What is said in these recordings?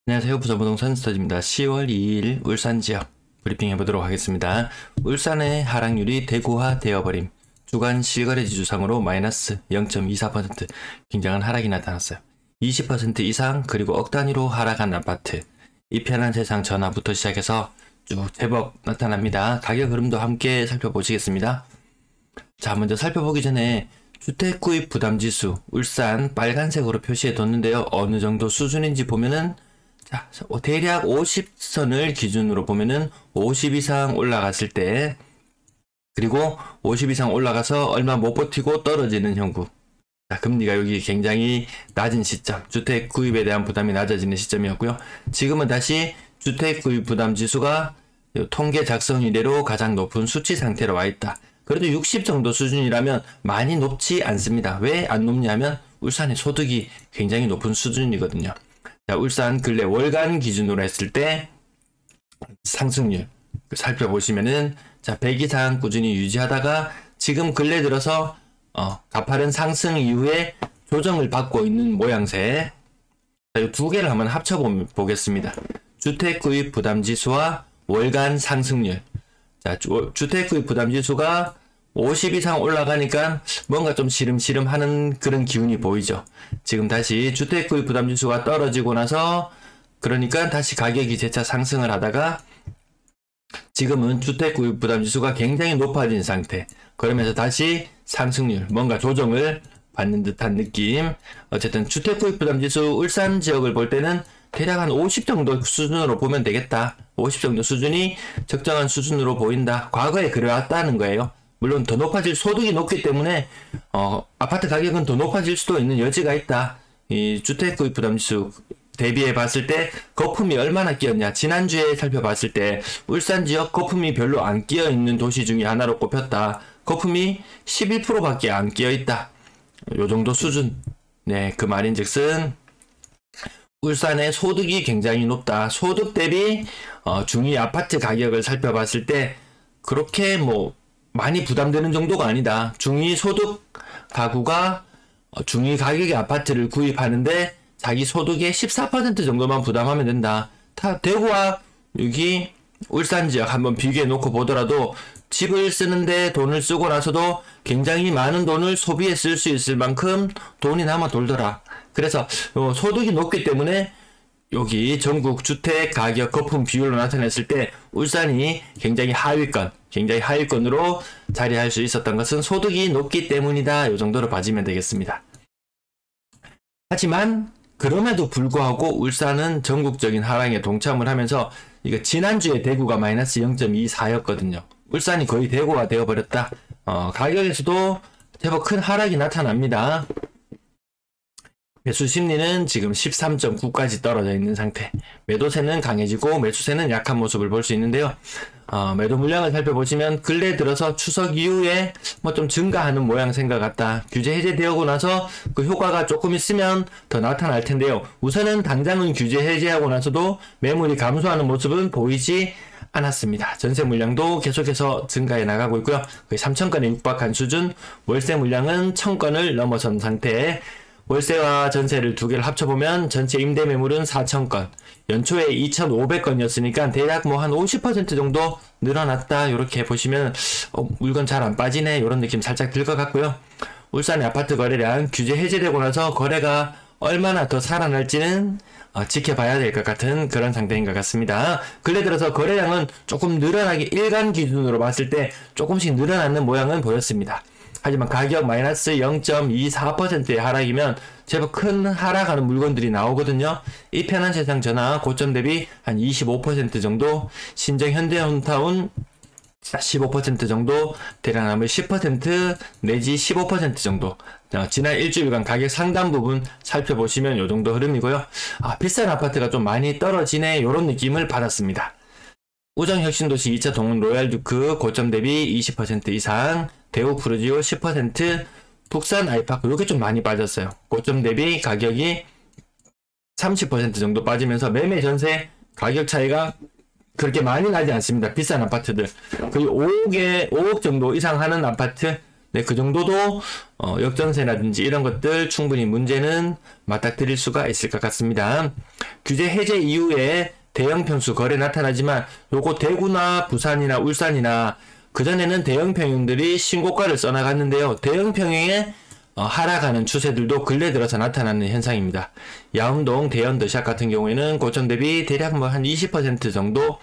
안녕하세요. 부자부동산 스터디입니다. 10월 2일 울산 지역 브리핑 해보도록 하겠습니다. 울산의 하락률이 대구화 되어버림. 주간 실거래 지수상으로 마이너스 0.24% 굉장한 하락이 나타났어요. 20% 이상 그리고 억 단위로 하락한 아파트. 이 편한 세상 전화부터 시작해서 쭉 제법 나타납니다. 가격 흐름도 함께 살펴보시겠습니다. 자, 먼저 살펴보기 전에 주택 구입 부담지수 울산 빨간색으로 표시해 뒀는데요. 어느 정도 수준인지 보면은 자, 대략 50선을 기준으로 보면은 50 이상 올라갔을 때, 그리고 50 이상 올라가서 얼마 못 버티고 떨어지는 형국. 자, 금리가 여기 굉장히 낮은 시점, 주택 구입에 대한 부담이 낮아지는 시점이었고요. 지금은 다시 주택 구입 부담 지수가 통계 작성 이래로 가장 높은 수치 상태로 와 있다. 그래도 60 정도 수준이라면 많이 높지 않습니다. 왜 안 높냐면 울산의 소득이 굉장히 높은 수준이거든요. 자, 울산 근래 월간 기준으로 했을 때 상승률 살펴보시면은 자, 100 이상 꾸준히 유지하다가 지금 근래 들어서 가파른 상승 이후에 조정을 받고 있는 모양새. 자, 이 두 개를 한번 합쳐 보겠습니다. 주택 구입 부담 지수와 월간 상승률. 자, 주택 구입 부담 지수가 50 이상 올라가니까 뭔가 좀 시름시름 하는 그런 기운이 보이죠. 지금 다시 주택 구입 부담 지수가 떨어지고 나서 그러니까 다시 가격이 재차 상승을 하다가 지금은 주택 구입 부담 지수가 굉장히 높아진 상태. 그러면서 다시 상승률, 뭔가 조정을 받는 듯한 느낌. 어쨌든 주택 구입 부담 지수 울산 지역을 볼 때는 대략 한 50 정도 수준으로 보면 되겠다. 50 정도 수준이 적정한 수준으로 보인다. 과거에 그래왔다는 거예요. 물론 더 높아질 소득이 높기 때문에 아파트 가격은 더 높아질 수도 있는 여지가 있다. 이 주택 구입 부담 지수 대비해 봤을 때 거품이 얼마나 끼었냐. 지난주에 살펴봤을 때 울산 지역 거품이 별로 안 끼어 있는 도시 중에 하나로 꼽혔다. 거품이 11%밖에 안 끼어 있다. 요 정도 수준. 네, 그 말인즉슨 울산의 소득이 굉장히 높다. 소득 대비 중위 아파트 가격을 살펴봤을 때 그렇게 많이 부담되는 정도가 아니다. 중위 소득 가구가 중위 가격의 아파트를 구입하는데 자기 소득의 14% 정도만 부담하면 된다. 대구와 여기 울산 지역 한번 비교해 놓고 보더라도 집을 쓰는데 돈을 쓰고 나서도 굉장히 많은 돈을 소비에 쓸 수 있을 만큼 돈이 남아 돌더라. 그래서 소득이 높기 때문에 여기 전국 주택 가격 거품 비율로 나타냈을 때 울산이 굉장히 하위권으로 자리할 수 있었던 것은 소득이 높기 때문이다. 이 정도로 봐주면 되겠습니다. 하지만 그럼에도 불구하고 울산은 전국적인 하락에 동참을 하면서 이거 지난주에 대구가 마이너스 0.24였거든요. 울산이 거의 대구가 되어버렸다. 가격에서도 제법 큰 하락이 나타납니다. 매수 심리는 지금 13.9까지 떨어져 있는 상태. 매도세는 강해지고 매수세는 약한 모습을 볼 수 있는데요. 매도 물량을 살펴보시면 근래 들어서 추석 이후에 좀 증가하는 모양새인 것 같다. 규제 해제되고 나서 그 효과가 조금 있으면 더 나타날 텐데요. 우선은 당장은 규제 해제하고 나서도 매물이 감소하는 모습은 보이지 않았습니다. 전세 물량도 계속해서 증가해 나가고 있고요. 거의 3,000건에 육박한 수준, 월세 물량은 1,000건을 넘어선 상태. 월세와 전세를 두 개를 합쳐보면 전체 임대 매물은 4,000건, 연초에 2,500건이었으니까 대략 한 50% 정도 늘어났다. 이렇게 보시면 물건 잘 안 빠지네. 이런 느낌 살짝 들 것 같고요. 울산의 아파트 거래량 규제 해제되고 나서 거래가 얼마나 더 살아날지는 지켜봐야 될 것 같은 그런 상태인 것 같습니다. 근래 들어서 거래량은 조금 늘어나기 일간 기준으로 봤을 때 조금씩 늘어나는 모양은 보였습니다. 하지만 가격 마이너스 0.24%의 하락이면 제법 큰 하락하는 물건들이 나오거든요. 이 편한 세상 전화 고점 대비 한 25% 정도, 신정 현대홈타운 15% 정도, 대량나무 10% 내지 15% 정도. 지난 일주일간 가격 상단 부분 살펴보시면 이 정도 흐름이고요. 비싼 아파트가 좀 많이 떨어지네. 이런 느낌을 받았습니다. 우정혁신도시 2차 동원 로얄듀크 고점 대비 20% 이상, 대우 푸르지오 10%, 북산 아이파크 이렇게 좀 많이 빠졌어요. 고점 대비 가격이 30% 정도 빠지면서 매매 전세 가격 차이가 그렇게 많이 나지 않습니다. 비싼 아파트들 거의 5억 정도 이상 하는 아파트, 네, 그 정도도 역전세라든지 이런 것들 충분히 문제는 맞닥뜨릴 수가 있을 것 같습니다. 규제 해제 이후에 대형 평수 거래 나타나지만 요거 대구나 부산이나 울산이나 그전에는 대형 평형들이 신고가를 써나갔는데요. 대형 평형에 하락하는 추세들도 근래 들어서 나타나는 현상입니다. 야운동 대연 더샵 같은 경우에는 고점 대비 대략 뭐 한 20% 정도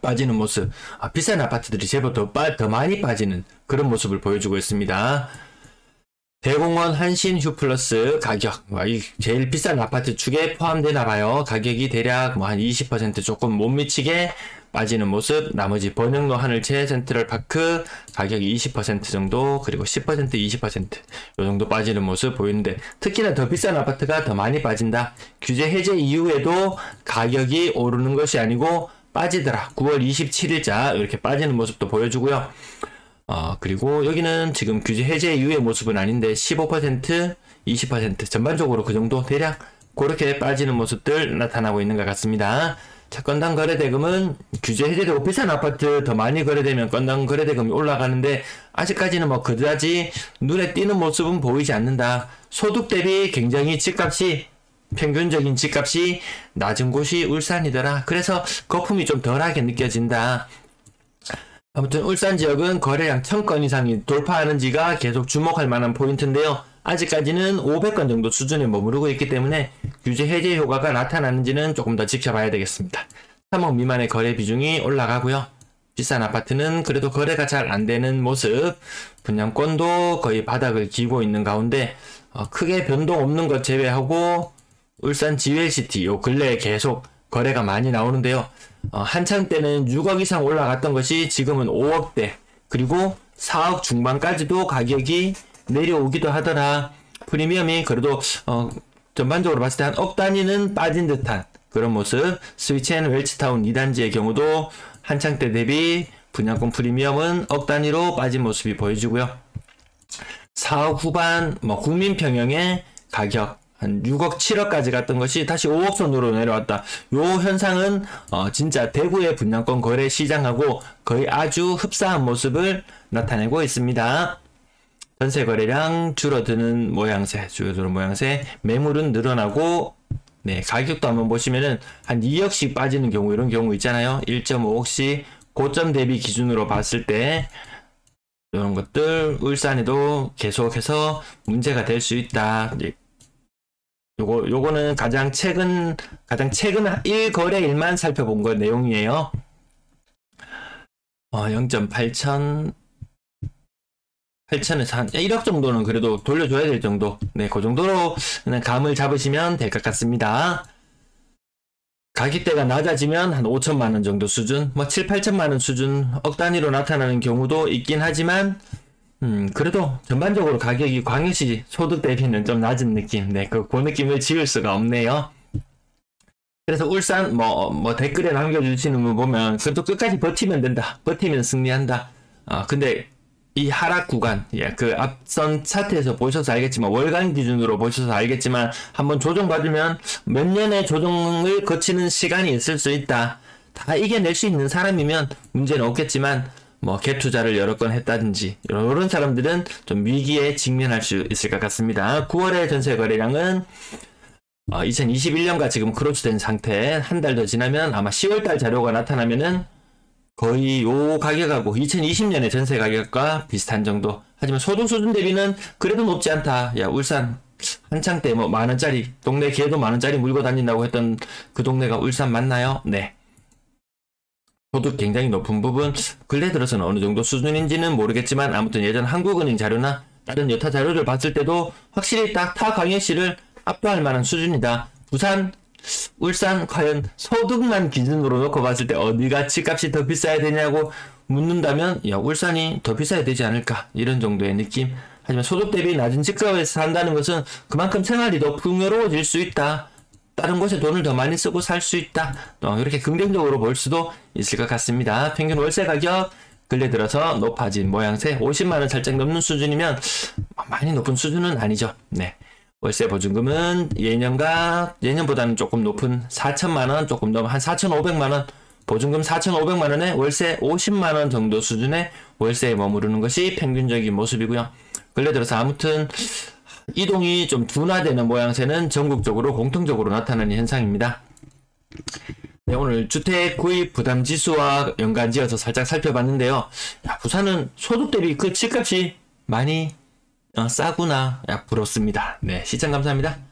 빠지는 모습, 비싼 아파트들이 제법 더 많이 빠지는 그런 모습을 보여주고 있습니다. 대공원 한신 휴플러스 가격, 이 제일 비싼 아파트 축에 포함되나봐요. 가격이 대략 뭐 한 20% 조금 못 미치게 빠지는 모습, 나머지 번영로 하늘채 센트럴파크 가격이 20% 정도, 그리고 10% 20% 요정도 빠지는 모습 보이는데, 특히나 더 비싼 아파트가 더 많이 빠진다. 규제 해제 이후에도 가격이 오르는 것이 아니고 빠지더라. 9월 27일자 이렇게 빠지는 모습도 보여주고요. 그리고 여기는 지금 규제 해제 이후의 모습은 아닌데 15%, 20% 전반적으로 그 정도 대략 그렇게 빠지는 모습들 나타나고 있는 것 같습니다. 자, 건당 거래대금은 규제 해제되고 비싼 아파트 더 많이 거래되면 건당 거래대금이 올라가는데 아직까지는 뭐 그다지 눈에 띄는 모습은 보이지 않는다. 소득 대비 굉장히 집값이 평균적인 집값이 낮은 곳이 울산이더라. 그래서 거품이 좀 덜하게 느껴진다. 아무튼 울산 지역은 거래량 1000건 이상이 돌파하는지가 계속 주목할 만한 포인트인데요. 아직까지는 500건 정도 수준에 머무르고 있기 때문에 규제 해제 효과가 나타나는지는 조금 더 지켜봐야 되겠습니다. 3억 미만의 거래 비중이 올라가고요. 비싼 아파트는 그래도 거래가 잘 안되는 모습, 분양권도 거의 바닥을 기고 있는 가운데 크게 변동 없는 것 제외하고 울산 GLCT 요 근래에 계속 거래가 많이 나오는데요. 한창 때는 6억 이상 올라갔던 것이 지금은 5억대, 그리고 4억 중반까지도 가격이 내려오기도 하더라. 프리미엄이 그래도 전반적으로 봤을 때 한 억 단위는 빠진 듯한 그런 모습. 스위치앤 웰치타운 2단지의 경우도 한창 때 대비 분양권 프리미엄은 억 단위로 빠진 모습이 보여지고요. 4억 후반 국민평형의 가격 한 6억 7억까지 갔던 것이 다시 5억 선으로 내려왔다. 요 현상은 진짜 대구의 분양권 거래 시장하고 거의 아주 흡사한 모습을 나타내고 있습니다. 전세 거래량 줄어드는 모양새, 매물은 늘어나고, 네, 가격도 한번 보시면은 한 2억씩 빠지는 경우, 이런 경우 있잖아요. 1.5억씩 고점 대비 기준으로 봤을 때 이런 것들 울산에도 계속해서 문제가 될 수 있다. 요거는 가장 최근 1거래일만 살펴본 거 내용이에요. 0.8천 8천에서 한 1억 정도는 그래도 돌려줘야 될 정도. 네, 그 정도로 그냥 감을 잡으시면 될 것 같습니다. 가격대가 낮아지면 한 5천만원 정도 수준, 7, 8천만원 수준, 억 단위로 나타나는 경우도 있긴 하지만, 그래도 전반적으로 가격이 광역시 소득 대비는 좀 낮은 느낌. 네, 그 느낌을 지울 수가 없네요. 그래서 울산, 댓글에 남겨주시는 분 보면, 그래도 끝까지 버티면 된다. 버티면 승리한다. 근데, 이 하락 구간, 그 앞선 차트에서 보셔서 알겠지만, 월간 기준으로 보셔서 알겠지만, 한번 조정받으면 몇 년의 조정을 거치는 시간이 있을 수 있다. 다 이겨낼 수 있는 사람이면 문제는 없겠지만, 갭 투자를 여러 건 했다든지, 이런 사람들은 좀 위기에 직면할 수 있을 것 같습니다. 9월의 전세 거래량은 2021년과 지금 크로스된 상태, 한 달 더 지나면 아마 10월달 자료가 나타나면은 거의 요 가격하고 2020년의 전세 가격과 비슷한 정도. 하지만 소득 수준 대비는 그래도 높지 않다. 울산 한창 때 만원짜리, 동네 개도 만원짜리 물고 다닌다고 했던 그 동네가 울산 맞나요? 네. 소득 굉장히 높은 부분, 근래 들어서는 어느 정도 수준인지는 모르겠지만 아무튼 예전 한국은행 자료나 다른 여타 자료를 봤을 때도 확실히 딱 타 광역시를 압도할 만한 수준이다. 부산, 울산 과연 소득만 기준으로 놓고 봤을 때 어디가 집값이 더 비싸야 되냐고 묻는다면 울산이 더 비싸야 되지 않을까, 이런 정도의 느낌. 하지만 소득 대비 낮은 집값에서 산다는 것은 그만큼 생활이 더 풍요로워질 수 있다. 다른 곳에 돈을 더 많이 쓰고 살 수 있다. 이렇게 긍정적으로 볼 수도 있을 것 같습니다. 평균 월세 가격 근래 들어서 높아진 모양새, 50만원 살짝 넘는 수준이면 많이 높은 수준은 아니죠. 네. 월세 보증금은 예년보다는 조금 높은 4천만원, 조금 넘어 한 4,500만원, 보증금 4,500만원에 월세 50만원 정도 수준의 월세에 머무르는 것이 평균적인 모습이고요. 근래 들어서 아무튼 이동이 좀 둔화되는 모양새는 전국적으로 공통적으로 나타나는 현상입니다. 네, 오늘 주택 구입 부담 지수와 연관지어서 살짝 살펴봤는데요. 야, 부산은 소득 대비 그 집값이 많이 싸구나. 야, 부럽습니다. 네, 시청 감사합니다.